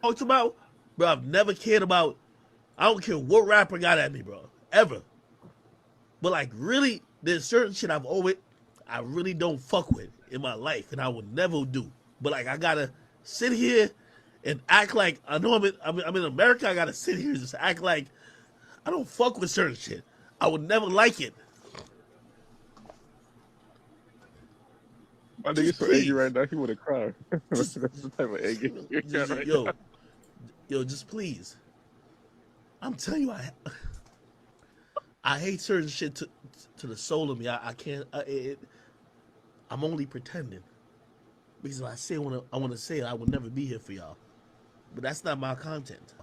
talked about, bro, I've never cared about. I don't care what rapper got at me, bro, ever. But like, really, there's certain shit I really don't fuck with in my life, and I would never do. But like, I gotta sit here and act like I know I'm in America. I gotta sit here and just act like I don't fuck with certain shit. I would never like it. My Just nigga's so angry please, right now. He want to cry. That's just, the type of anger you got right now. yo, just please. I'm telling you, I hate certain shit to the soul of me. I can't. I'm only pretending because if I say I want to say it, I would never be here for y'all. But that's not my content.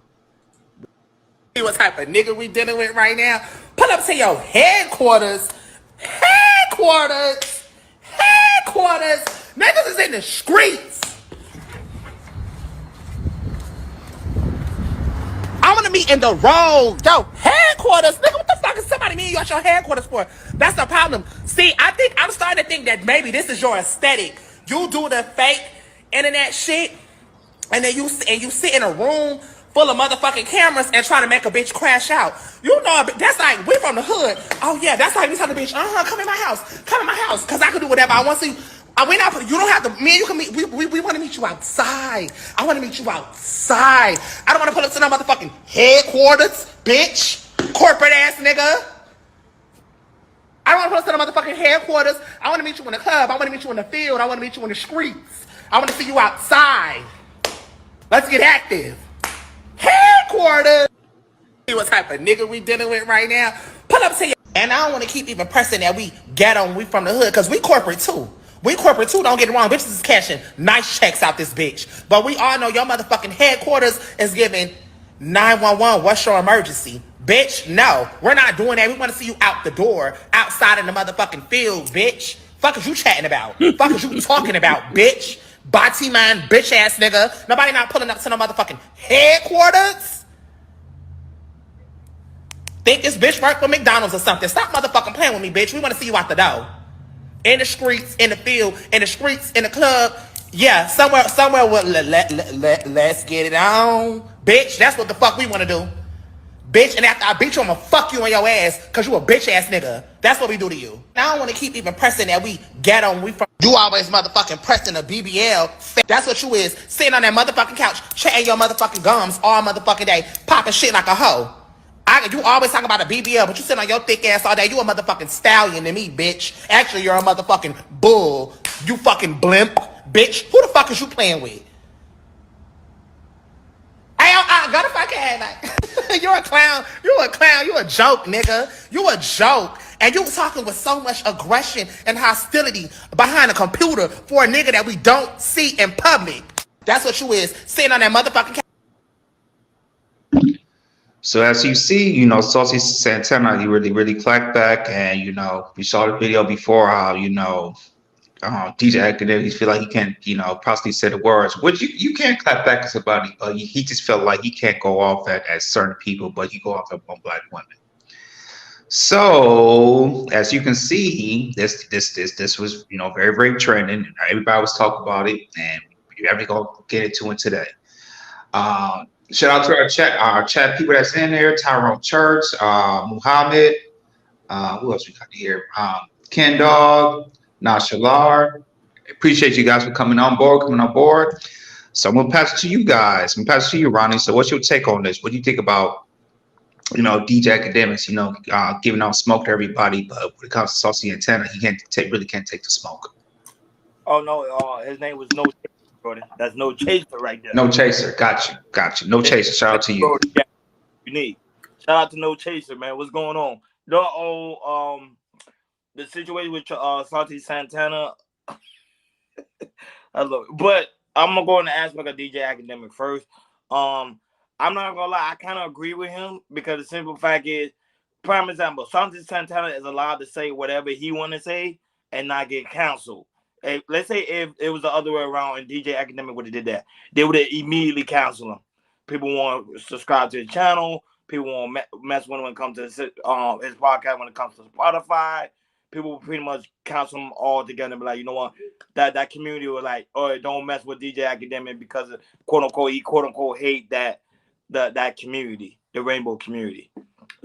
See what type of nigga we dealing with right now? Pull up to your headquarters. Headquarters. Headquarters. Niggas is in the streets. I want to meet in the road. Yo, headquarters. Nigga, what the fuck is somebody meeting you at your headquarters for? That's the problem. See, I'm starting to think that maybe this is your aesthetic. You do the fake internet shit, and then you sit in a room full of motherfucking cameras and try to make a bitch crash out. You know, that's like, we from the hood. Oh yeah, that's like we tell the bitch, come in my house. Come in my house. Cause I can do whatever I want to. We not, you don't have to, me and you can meet, we want to meet you outside. I want to meet you outside. I don't want to pull up to no motherfucking headquarters, bitch. Corporate ass nigga. I don't want to pull up to no motherfucking headquarters. I want to meet you in the club. I want to meet you in the field. I want to meet you in the streets. I want to see you outside. Let's get active. Headquarters. See what type of nigga we dealing with right now? Pull up to you. And I don't want to keep even pressing that we ghetto and we from the hood, because we corporate too. We corporate too, don't get it wrong. Bitches is cashing nice checks out this bitch. But we all know your motherfucking headquarters is giving 911, what's your emergency? Bitch, no. We're not doing that. We want to see you out the door, outside in the motherfucking field, bitch. Fuck is you chatting about? Fuck is you talking about, bitch? Body man, bitch ass nigga. Nobody not pulling up to no motherfucking headquarters. Think this bitch work for McDonald's or something. Stop motherfucking playing with me, bitch. We want to see you out the door. In the streets, in the field, in the streets, in the club. Yeah, somewhere let's get it on. Bitch, that's what the fuck we want to do. Bitch, and after I beat you, I'm gonna fuck you on your ass, cause you a bitch ass nigga. That's what we do to you. I don't wanna keep even pressing that we get on, we from. You always motherfucking pressing a BBL. That's what you is. Sitting on that motherfucking couch, chatting your motherfucking gums all motherfucking day, popping shit like a hoe. You always talk about a BBL, but you sit on your thick ass all day. You a motherfucking stallion to me, bitch. Actually, you're a motherfucking bull. You fucking blimp, bitch. Who the fuck is you playing with? I got a fucking head, like, you're a clown. You're a clown. You a joke, nigga. You a joke. And you talking with so much aggression and hostility behind a computer for a nigga that we don't see in public. That's what you is. Sitting on that motherfucking couch. So as you see, Saucy Santana, he really clapped back, and we saw the video before how DJ Akademiks feel like he can't possibly say the words, which you can't clap back at somebody. He just felt like he can't go off at certain people, but he go off on black women. So as you can see, this was very trending. Everybody was talking about it, and we're gonna get into it today. Shout out to our chat people that's in there: Tyrone Church, Muhammad. Who else we got here? Ken Dog, Nashalar. Appreciate you guys for coming on board. So I'm gonna pass it to you guys. I'm gonna pass it to you, Ronnie. So what's your take on this? What do you think about DJ Akademiks? Giving out smoke to everybody, but when it comes to Saucy Santana, he really can't take the smoke. Oh no, his name was No Chaser, Jordan. That's No Chaser right there. No Chaser, got you. No Chaser. Shout out to you. Yeah, unique. Shout out to No Chaser, man. What's going on? The situation with Saucy Santana. I love it. But I'm gonna go in the aspect of DJ Akademiks first. I'm not gonna lie, I kind of agree with him, because the simple fact is, prime example, Saucy Santana is allowed to say whatever he want to say and not get canceled. Let's say if it was the other way around and DJ Akademiks would have did that, they would have immediately canceled him. People want to subscribe to his channel. People want to mess with him when it comes to his podcast, when it comes to Spotify. people pretty much counsel him all together and be like, you know what, that community was like, oh, don't mess with DJ Academic because of quote unquote he quote unquote hate that community, the rainbow community.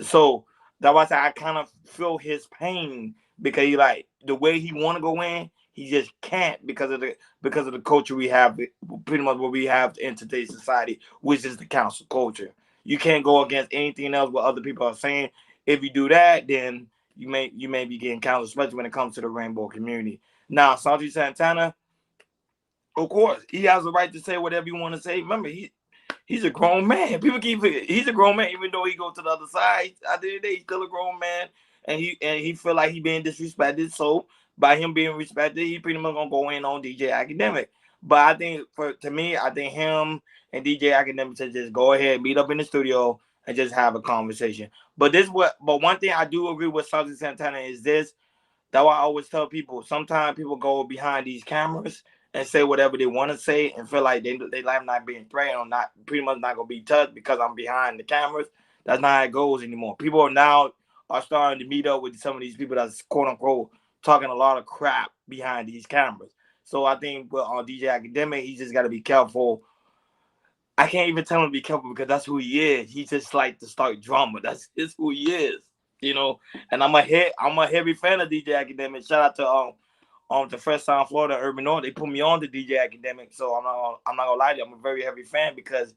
So that's why I say I kind of feel his pain because he like the way he want to go in, he just can't because of the culture we have, pretty much what we have in today's society, which is the council culture. You can't go against anything else what other people are saying. If you do that, then you may be getting counseled, especially when it comes to the rainbow community. Now, Saucy Santana, of course, he has the right to say whatever you want to say. Remember, he's a grown man. People keep forgetting he's a grown man, even though he goes to the other side. At the end of the day, he's still a grown man, and he feel like he being disrespected. So by him being respected, he pretty much gonna go in on DJ Academic. But I think to me, I think him and DJ Academic should just go ahead, meet up in the studio, and just have a conversation. But one thing I do agree with Saucy Santana is this. That's why I always tell people. Sometimes people go behind these cameras and say whatever they want to say and feel like they life not being threatened or not pretty much not gonna be touched because I'm behind the cameras. That's not how it goes anymore. People are starting to meet up with some of these people that's quote unquote talking a lot of crap behind these cameras. So I think on DJ Academic, he just got to be careful. I can't even tell him to be careful because that's who he is. He just like to start drama. That's who he is, you know. And I'm a heavy fan of DJ Academic. Shout out to the Fresh Sound Florida Urban North. They put me on to DJ Academic, so I'm not gonna lie to you. I'm a very heavy fan because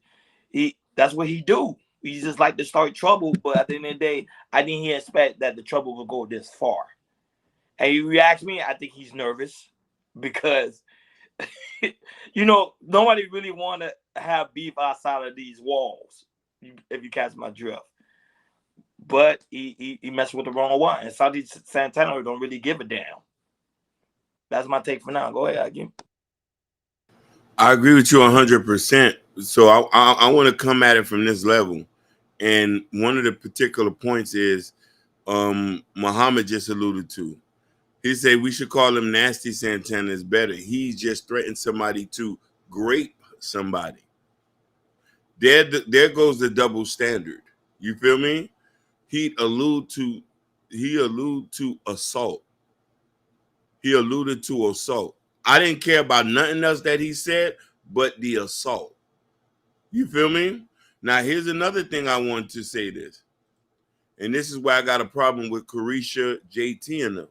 that's what he do. He just like to start trouble, but at the end of the day, I didn't expect that the trouble would go this far. And if you ask me, I think he's nervous because nobody really want to have beef outside of these walls. If you catch my drift. But he messed with the wrong one, and Saucy Santana don't really give a damn. That's my take for now. Go ahead, Hakeem. I agree with you 100%. So I want to come at it from this level, and one of the particular points is Muhammad just alluded to. He said we should call him Nasty Santana is better. He just threatened somebody to grape somebody. There goes the double standard. You feel me? He alluded to assault. He alluded to assault. I didn't care about nothing else that he said, but the assault. You feel me? Now, here's another thing I want to say this. And this is why I got a problem with Carisha, JT, and them.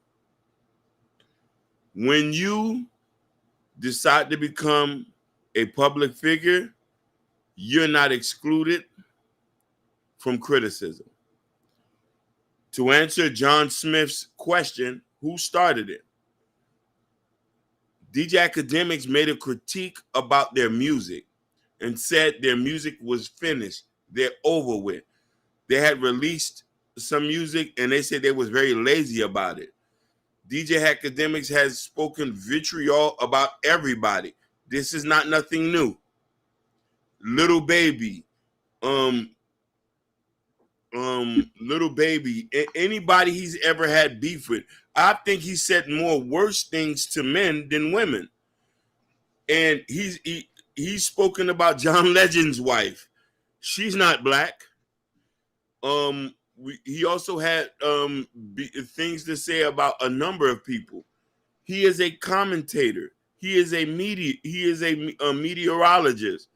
When you decide to become a public figure, you're not excluded from criticism. To answer John Smith's question, who started it? DJ Akademiks made a critique about their music and said their music was finished. They're over with. They had released some music and they said they was very lazy about it. DJ Akademiks has spoken vitriol about everybody. This is not nothing new. Little Baby, Little Baby, anybody he's ever had beef with. I think he said more worse things to men than women. And he's spoken about John Legend's wife. She's not black. He also had things to say about a number of people. He is a commentator. He is a meteorologist.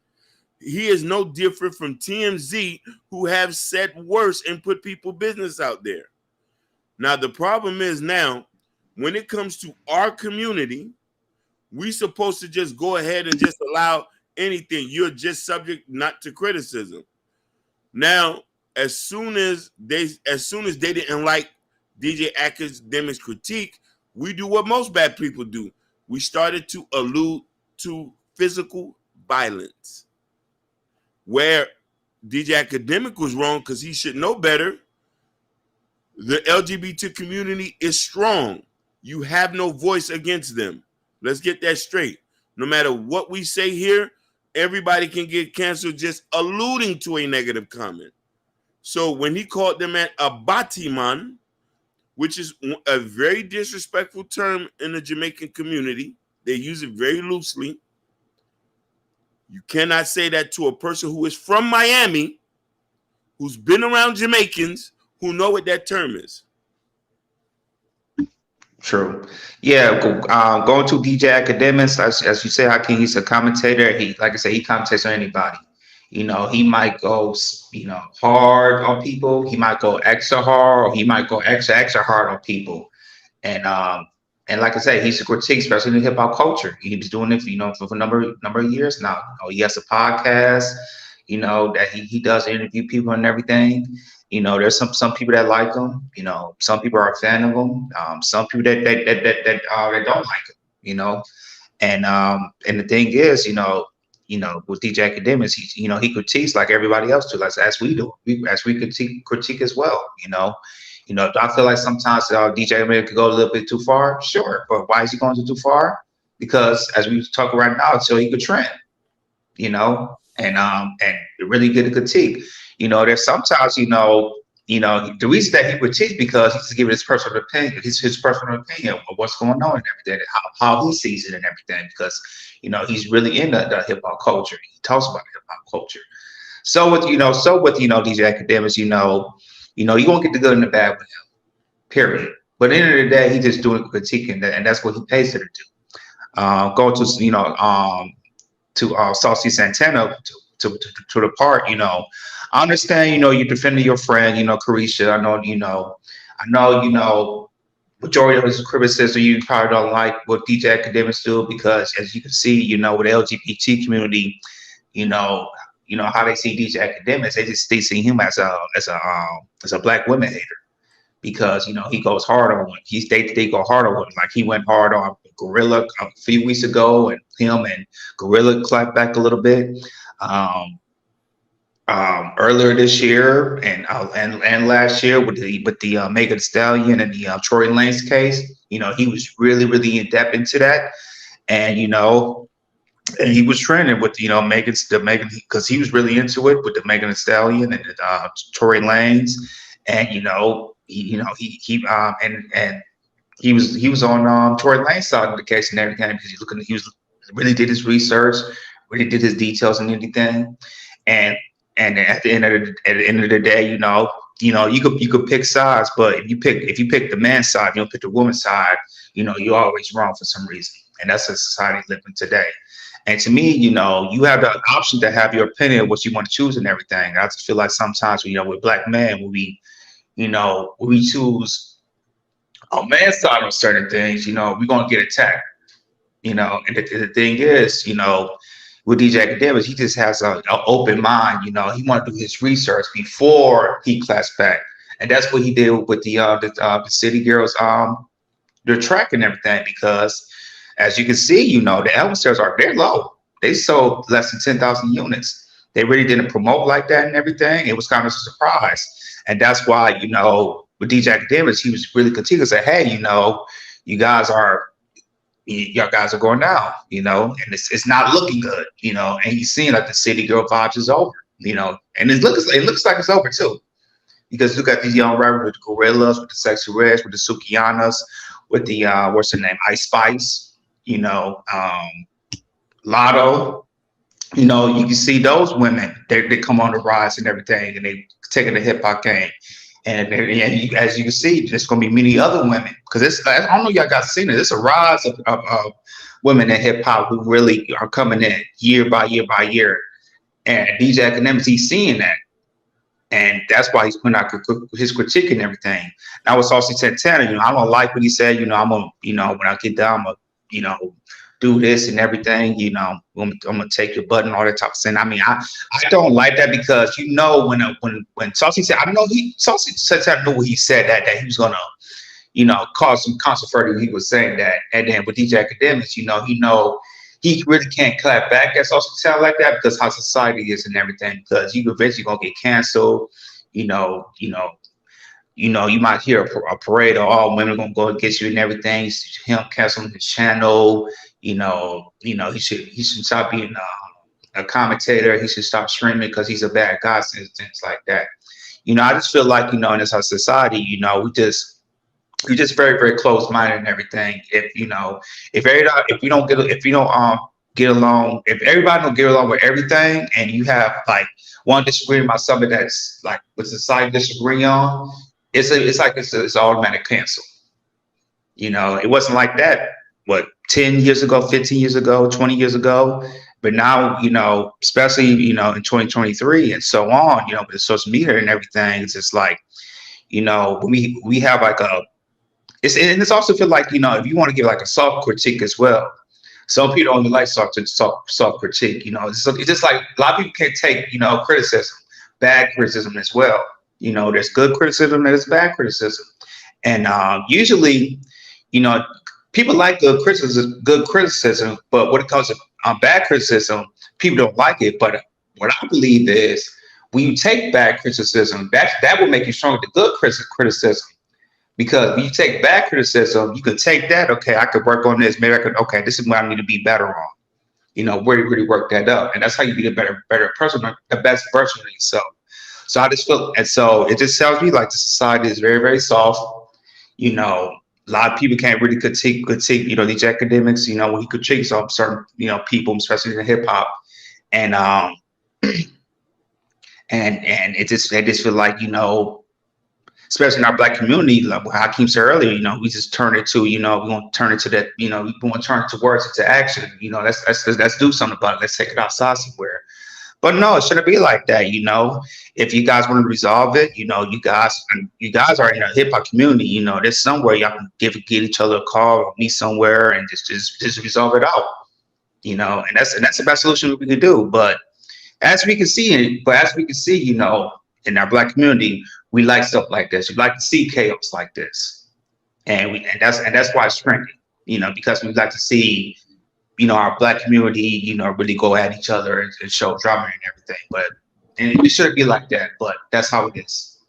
He is no different from TMZ, who have said worse and put people business out there. Now, the problem is now, when it comes to our community, we're supposed to just go ahead and just allow anything. You're just subject not to criticism. Now, as soon as they didn't like DJ Akademiks' critique, we do what most bad people do. We started to allude to physical violence, where DJ Academic was wrong because he should know better. The LGBT community is strong. You have no voice against them. Let's get that straight. No matter what we say here, everybody can get canceled just alluding to a negative comment. So when he called them a batiman, which is a very disrespectful term in the Jamaican community, they use it very loosely. You cannot say that to a person who is from Miami, who's been around Jamaicans, who know what that term is. True. Yeah, going to DJ Academics, as you say, Hakeem, he's a commentator. He, like I said, he commentates on anybody. He might go, hard on people. He might go extra hard, or he might go extra, extra hard on people. And like I said, he's a critique, especially in the hip hop culture. He was doing it, for a number of years now. He has a podcast, that he does interview people and everything. There's some people that like him. Some people are a fan of him. Some people that don't like him. And the thing is, with DJ Academics, he critiques like everybody else do, like as we do. As we critique as well. Do I feel like sometimes DJ Academics could go a little bit too far? Sure, but why is he going too far? Because as we talk right now, so he could trend. And really get a critique. There's sometimes, the reason that he critiques because he's giving his personal opinion, his personal opinion of what's going on and everything, how he sees it and everything, because he's really in the hip hop culture. He talks about hip hop culture. So with DJ Academics, you won't get the good and the bad with him. Period. But at the end of the day, he's just doing critiquing, and that's what he pays her to do. Go to Saucy Santana to the part, I understand, you're defending your friend, Carisha. I know, majority of his criticism, you probably don't like what DJ Academics do because, as you can see, with the LGBT community, how they see DJ Academics, they see him as a black woman hater because he goes hard on one. They go hard on one, like he went hard on Gorilla a few weeks ago, and him and Gorilla clapped back a little bit. Earlier this year and last year with the Megan Thee Stallion and the Tory Lanez case, he was really in depth into that, and and he was trending with Megan because he was really into it with the Megan Thee Stallion and the Tory Lanez, and he was on Tory Lanez side of the case and everything because he really did his research, really did his details and everything, and at the end of the day, you could pick sides, but if you pick the man's side, you don't pick the woman's side, you're always wrong for some reason, and that's the society living today. And to me, you have the option to have your opinion of what you want to choose and everything. I just feel like sometimes, with black men, when we choose a man's side on certain things, we're gonna get attacked. And the thing is, with DJ Akademiks, he just has an open mind. He want to do his research before he claps back, and that's what he did with the City Girls, their track and everything. Because as you can see, the album sales they're low. They sold less than 10,000 units. They really didn't promote like that and everything. It was kind of a surprise, and that's why with DJ Akademiks, he was really continuing to say, hey, y'all guys are going down, and it's not looking good, and he's seeing like the City Girl vibes is over, and it looks like it's over too, because look at these young rappers with the Gorillas, with the Sexy Reds, with the Sukianas, with the what's her name, Ice Spice, Lotto, you can see those women, they come on the rise and everything, and they taking the hip hop game. And as you can see, there's going to be many other women because I don't know y'all got seen it. It's a rise of women in hip hop who really are coming in year by year by year. And DJ Akademiks, he's seeing that, and that's why he's putting out his critique and everything. Now with Saucy Santana, I don't like what he said. I'm gonna, when I get done, I'm gonna, do this and everything. I'm gonna take your butt and all that type of thing. I mean, I don't like that because when Saucy said, Saucy Santana knew what he said that he was gonna, cause some controversy. He was saying that, and then with DJ Akademiks, he really can't clap back at Saucy Santana like that because how society is and everything. Because you eventually gonna get canceled. You might hear a parade of all women gonna go against you and everything. Him canceling his channel. He should stop being a commentator. He should stop streaming because he's a bad guy and things like that. I just feel like, in this our society, we just very, very close minded and everything. If everybody don't get along with everything, and you have like one disagreement about something that's like what society disagree on, it's automatic cancel. You know, it wasn't like that. What 10 years ago, 15 years ago, 20 years ago. But now, you know, especially in 2023 and so on, with the social media and everything, it's just like, we have like it's also feel like, if you want to give like a soft critique as well. Some people only like soft critique. It's just like a lot of people can't take criticism, bad criticism as well. There's good criticism, there's bad criticism, and usually, you know, people like good criticism, but when it comes to bad criticism, people don't like it. But what I believe is, when you take bad criticism, that will make you stronger than good criticism. Because when you take bad criticism, you can take that. Okay, I could work on this. Maybe I could. Okay, this is what I need to be better on. Really work that up, and that's how you be a better person, the best version of yourself. So I just feel, and so it just tells me like the society is very, very soft. A lot of people can't really critique. These academics. When he critiques on certain, people, especially in the hip hop, and and it just feel like especially in our black community, like what Hakeem said earlier, we just turn it to, we want to turn it to that, we want to turn it to words, into action. Let's do something about it. Let's take it outside somewhere. But no, it shouldn't be like that. If you guys want to resolve it, you guys are in a hip hop community. There's somewhere y'all can get each other a call or meet somewhere and just resolve it out. And that's the best solution we can do. But as we can see, in our black community, we like stuff like this. We like to see chaos like this, and that's why it's shrinking. Because we like to see, our black community, really go at each other and show drama and everything. But it shouldn't be like that. But that's how it is.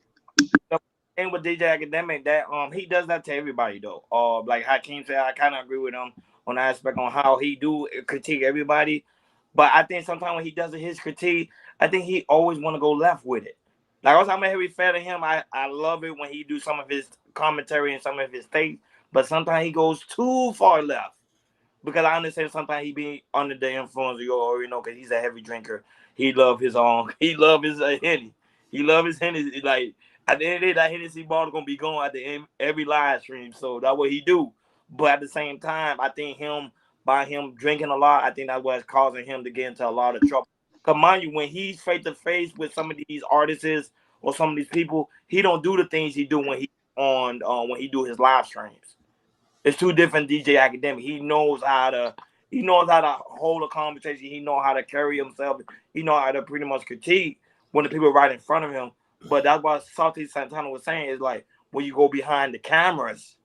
And with DJ Academic, that he does that to everybody though. Like Hakeem said, I kind of agree with him on the aspect on how he do critique everybody. But I think sometimes when he does his critique, I think he always want to go left with it. Like, also, I'm a heavy fan of him. I love it when he do some of his commentary and some of his takes, but sometimes he goes too far left. Because I understand sometimes he be under the influence, because he's a heavy drinker. He love his Henny. He love his Henny. Like, at the end of the day, that Hennessy bottle gonna be going at the end every live stream. So that's what he do. But at the same time, I think by him drinking a lot, I think that's what's causing him to get into a lot of trouble. Cause mind you, when he's face to face with some of these artists or some of these people, he don't do the things he do when he do his live streams. It's two different DJ Academic. He knows how to hold a conversation. He knows how to carry himself. He knows how to pretty much critique when the people are right in front of him. But that's what Saucy Santana was saying, is like, when you go behind the cameras,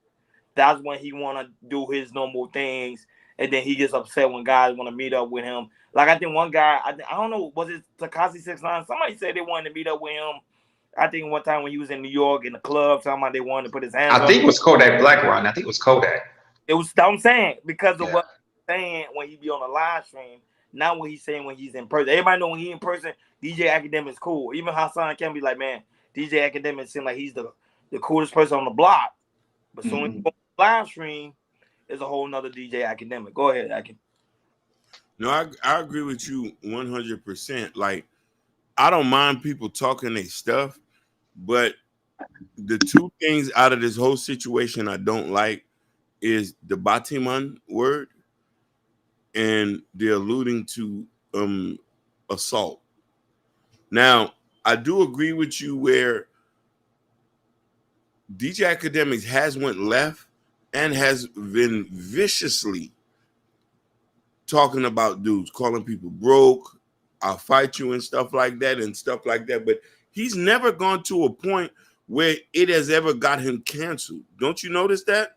that's when he want to do his normal things, and then he gets upset when guys want to meet up with him. Like, I think one guy, I don't know, was it Tekashi 6ix9ine? Somebody said they wanted to meet up with him. I think one time when he was in New York in the club, somebody they wanted to put his hands I think it was Kodak Black Run. I think it was Kodak. It was, I'm saying, because of what he's saying when he be on a live stream, not what he's saying when he's in person. Everybody know when he's in person, DJ Academic is cool. Even Hassan can be like, man, DJ Academic seems like he's the coolest person on the block. But soon as you go on the live stream, it's a whole nother DJ Academic. Go ahead, Akin. No, I agree with you 100%. Like, I don't mind people talking their stuff, but the two things out of this whole situation I don't like is the Batiman word and the alluding to assault. Now, I do agree with you where DJ Akademiks has went left and has been viciously talking about dudes, calling people broke, I'll fight you and stuff like that. But he's never gone to a point where it has ever got him canceled. Don't you notice that?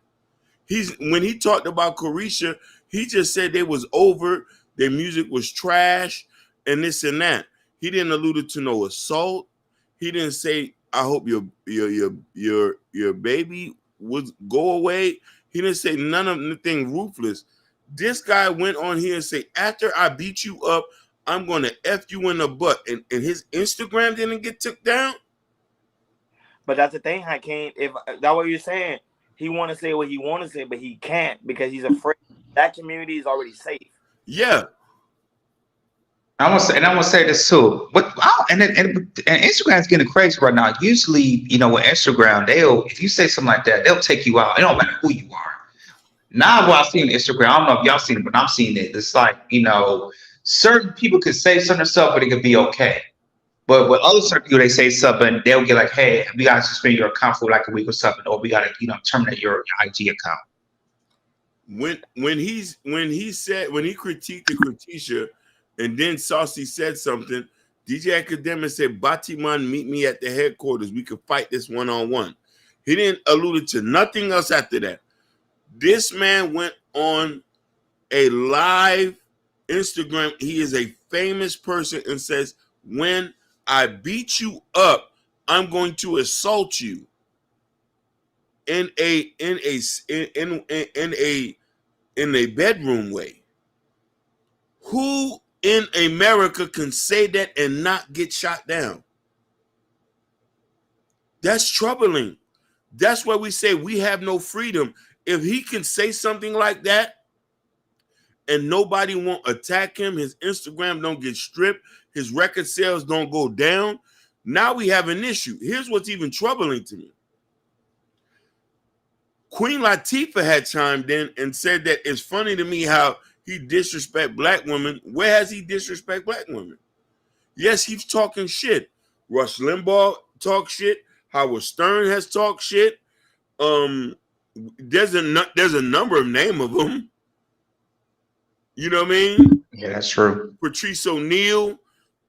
When he talked about Carisha, he just said they was over, their music was trash, and this and that. He didn't allude to no assault. He didn't say, I hope your baby would go away. He didn't say none of anything ruthless. This guy went on here and say, after I beat you up, I'm going to F you in the butt. And his Instagram didn't get took down? But that's the thing, Hakeem. If that's what you're saying, he want to say what he want to say, but he can't because he's afraid. That community is already safe. Yeah. I'm gonna say this too. But and Instagram's getting crazy right now. Usually, with Instagram, if you say something like that, they'll take you out. It don't matter who you are. Now, what I've seen on Instagram, I don't know if y'all seen it, but I'm seeing it. It's like, certain people could say certain stuff, but it could be okay. But with other certain people, they say something, they'll get like, hey, we got to suspend your account for like a week or something, or we got to, terminate your IG account. When he critiqued the Critisha, and then Saucy said something, DJ Akademiks said, Batiman, meet me at the headquarters. We could fight this one-on-one. He didn't allude to nothing else after that. This man went on a live Instagram. He is a famous person and says, when I beat you up, I'm going to assault you in a bedroom way. Who in America can say that and not get shot down? That's troubling. That's why we say we have no freedom. If he can say something like that and nobody won't attack him, his Instagram don't get stripped, his record sales don't go down, now we have an issue. Here's what's even troubling to me. Queen Latifah had chimed in and said that it's funny to me how he disrespect black women. Where has he disrespect black women? Yes, he's talking shit. Rush Limbaugh talk shit. Howard Stern has talked shit. There's a number of name of them. You know what I mean? Yeah, that's true. Patrice O'Neal,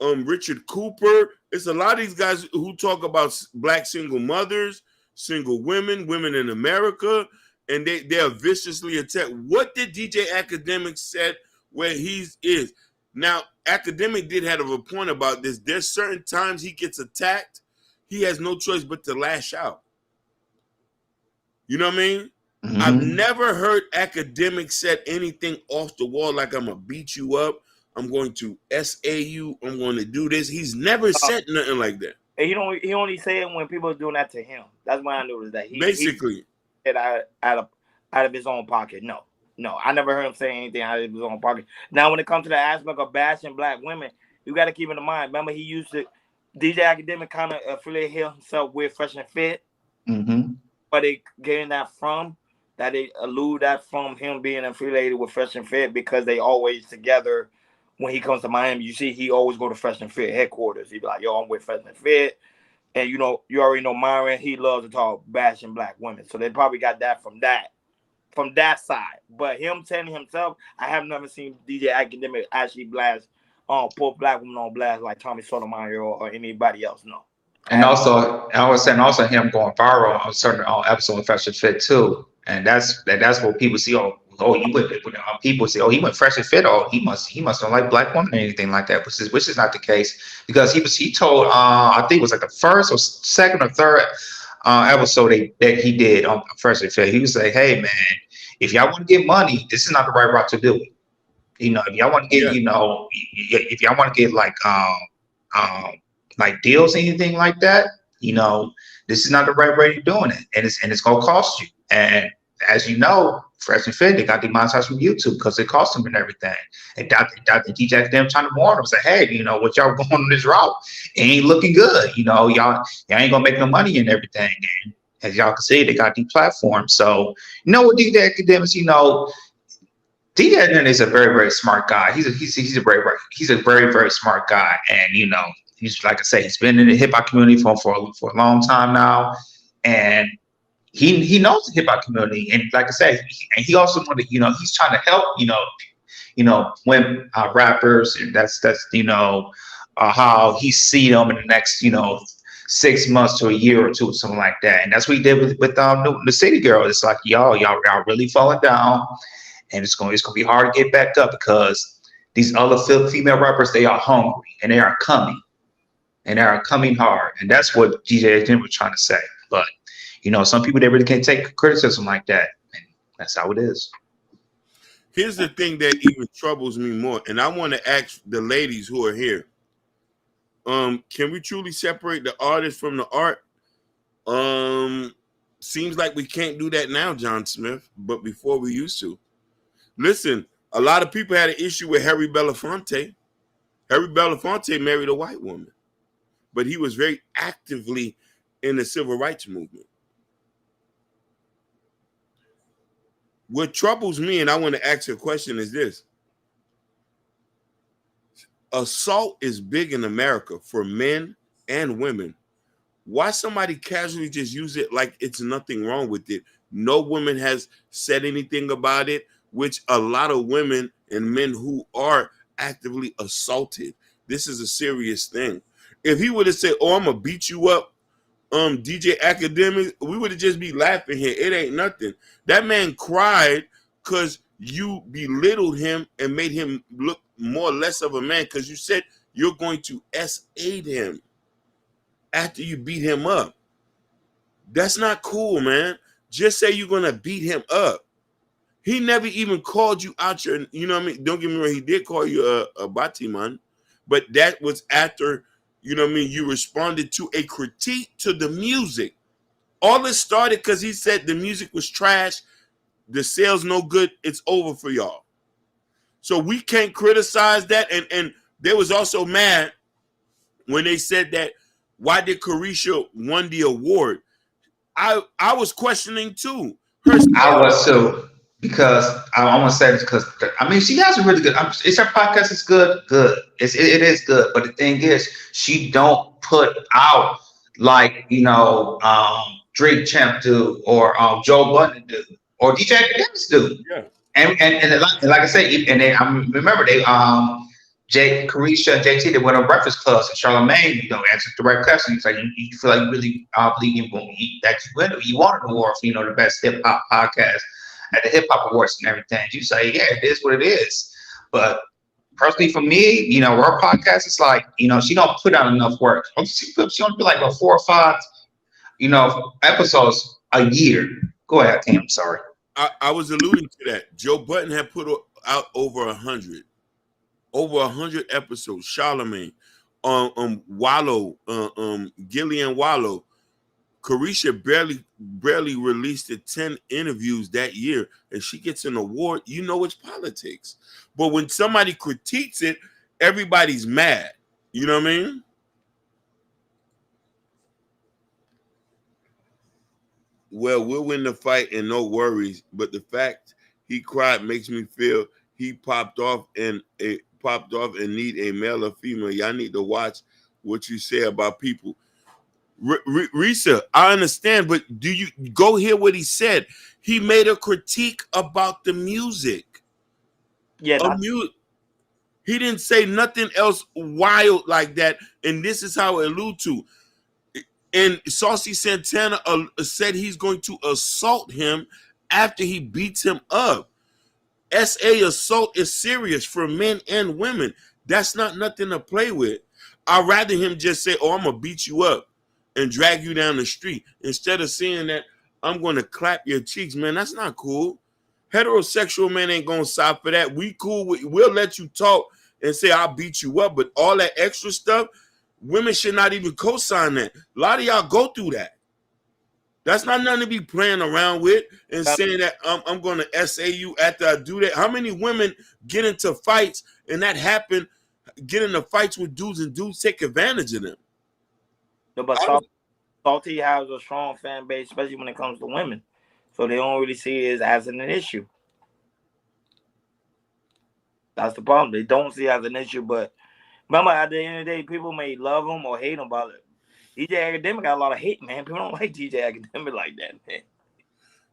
Richard Cooper. It's a lot of these guys who talk about black single mothers, single women, women in America, and they are viciously attacked. What did DJ Akademiks said where he is? Now, Akademiks did have a point about this. There's certain times he gets attacked, he has no choice but to lash out. You know what I mean? Mm-hmm. I've never heard Akademiks said anything off the wall like I'm gonna beat you up, I'm going to SA you, I'm going to do this. He's never said nothing like that. He only say it when people are doing that to him. That's when I noticed that. Basically. He out of his own pocket. No, I never heard him say anything out of his own pocket. Now, when it comes to the aspect of bashing black women, you got to keep in mind. Remember, he used to, DJ Akademiks kind of affiliate himself with Fresh and Fit. Mm-hmm. But they getting that from, that they allude that from him being affiliated with Fresh and Fit because they always together. When he comes to Miami, you see he always go to Fresh and Fit headquarters. He be like, yo, I'm with Fresh and Fit. And you already know Myron, he loves to talk bashing black women. So they probably got that from that side. But him telling himself, I have never seen DJ Akademiks actually blast, put black women on blast like Tommy Sotomayor or anybody else. No. And also him going viral on certain episode of Fresh and Fit too. And that's what people see. You went. People say, he went Fresh and Fit. He must don't like black women or anything like that. Which is not the case, because he told I think it was like the first or second or third episode that he did on Fresh and Fit. He was like, hey man, if y'all want to get money, this is not the right route to do it. If y'all want to get if y'all want to get like deals, anything like that, this is not the right way of doing it, and it's gonna cost you. And as you know, Fresh and Fit, they got demonetized from YouTube because it cost them and everything. And Dr. DJ Akademiks trying to warn them, say, hey, what y'all going on this route, it ain't looking good. Y'all ain't gonna make no money and everything. And as y'all can see, they got deplatformed. So what DJ Akademiks, DJ Akademiks is a very, very smart guy. He's a very, very smart guy, and he's, like I say, he's been in the hip hop community for a long time now, and he knows the hip hop community. And like I said, he also wanted, he's trying to help, women rappers, and that's how he see them in the next 6 months to a year or two, something like that. And that's what he did with the City Girl. It's like y'all really falling down, and it's gonna be hard to get back up, because these other female rappers, they are hungry and they are coming. And they are coming hard. And that's what DJ Akademiks was trying to say. But, some people, they really can't take criticism like that. And that's how it is. Here's the thing that even troubles me more. And I want to ask the ladies who are here. Can we truly separate the artist from the art? Seems like we can't do that now, John Smith. But before we used to. Listen, a lot of people had an issue with Harry Belafonte. Harry Belafonte married a white woman, but he was very actively in the civil rights movement. What troubles me, and I want to ask you a question, is this. Assault is big in America for men and women. Why somebody casually just use it like it's nothing wrong with it? No woman has said anything about it, which a lot of women and men who are actively assaulted. This is a serious thing. If he would have said, "Oh, I'm gonna beat you up," DJ Akademiks, we would have just be laughing here. It ain't nothing. That man cried because you belittled him and made him look more or less of a man because you said you're going to S-aid him after you beat him up. That's not cool, man. Just say you're going to beat him up. He never even called you out your, you know what I mean? Don't get me wrong, he did call you a Batiman, but that was after, you know what I mean, you responded to a critique to the music. All this started because he said the music was trash, the sales no good, it's over for y'all. So we can't criticize that. And they was also mad when they said that, why did Carisha won the award? I was questioning too. I was too, because I want to say this because I mean she has a really good. It's her podcast is good, it is good. But the thing is, she don't put out like Drake Champ do or Joe Budden do or DJ Akademiks do. Yeah. And like I said, and they remember they Carisha and JT, they went on Breakfast Clubs and Charlamagne, answered the right question. He's like, you feel like you really believe that you won an award for the best hip hop podcast at the Hip Hop Awards and everything. You say, yeah, it is what it is. But personally, for me, her podcast is like, she don't put out enough work. She only put like 4 or 5, episodes a year. Go ahead, Tim. I'm sorry. I was alluding to that. Joe Budden had put out over 100 episodes. Charlamagne, Wallow, Gillian Wallow. Carisha barely released 10 interviews that year, and she gets an award. It's politics. But when somebody critiques it, everybody's mad. You know what I mean? Well, we'll win the fight and no worries. But the fact he cried makes me feel he popped off and need a male or female. Y'all need to watch what you say about people. Risa, I understand, but do you go hear what he said? He made a critique about the music. Yeah. He didn't say nothing else wild like that. And this is how it allude to. And Saucy Santana said he's going to assault him after he beats him up. SA assault is serious for men and women. That's not nothing to play with. I'd rather him just say, "Oh, I'm going to beat you up and drag you down the street," instead of saying that I'm going to clap your cheeks. Man, that's not cool. Heterosexual men ain't going to stop for that. We cool. We'll let you talk and say, "I'll beat you up." But all that extra stuff, women should not even co-sign that. A lot of y'all go through that. That's not nothing to be playing around with and saying that I'm going to SA you after I do that. How many women get into fights and that happen, get into fights with dudes and dudes take advantage of them? No, but Salty has a strong fan base, especially when it comes to women. So they don't really see it as an issue. That's the problem. They don't see it as an issue, but remember, at the end of the day, people may love him or hate him about it. DJ Akademiks got a lot of hate, man. People don't like DJ Akademiks like that, man.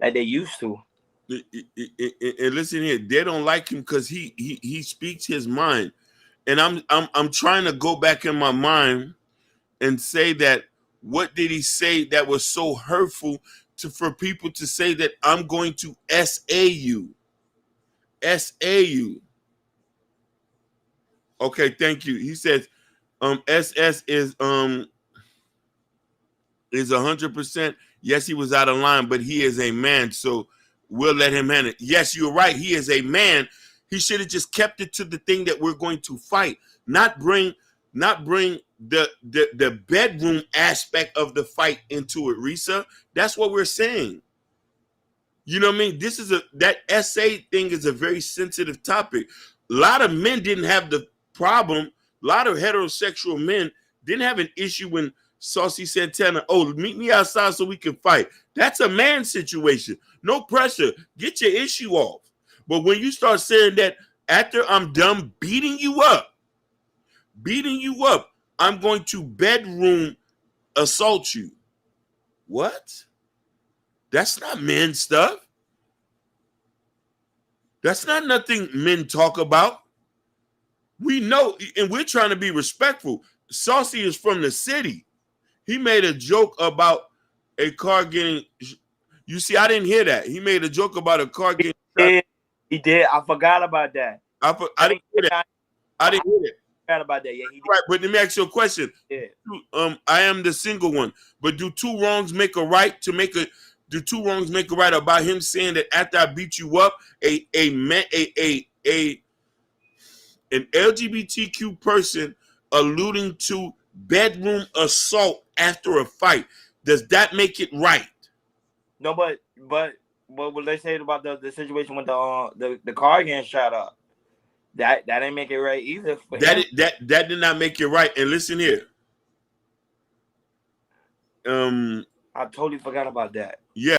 Like they used to. And listen here, they don't like him because he speaks his mind. And I'm trying to go back in my mind and say that what did he say that was so hurtful for people to say that I'm going to SA you? SA you. Okay, thank you. He says SS is 100%. Yes, he was out of line, but he is a man, so we'll let him handle it. Yes, you're right. He is a man. He should have just kept it to the thing that we're going to fight, not bring the bedroom aspect of the fight into it, Risa. That's what we're saying. You know what I mean? That SA thing is a very sensitive topic. A lot of men didn't have the problem. A lot of heterosexual men didn't have an issue when Saucy Santana, "Oh, meet me outside so we can fight." That's a man situation. No pressure. Get your issue off. But when you start saying that after I'm done beating you up, I'm going to bedroom assault you. What? That's not men stuff. That's not nothing men talk about. We know, and we're trying to be respectful. Saucy is from the city. He made a joke about a car getting. You see, I didn't hear that. He made a joke about a car getting. He did. I forgot about that. I didn't hear that. I didn't hear it. Forgot about that. Yeah, he did. Right, but let me ask you a question. Yeah. I am the single one, but do two wrongs make a right? Do two wrongs make a right about him saying that after I beat you up, an LGBTQ person alluding to bedroom assault after a fight? Does that make it right? No, but what they said about the situation with the car getting shot up, that didn't make it right either. That did not make it right. And listen here. I totally forgot about that. Yeah.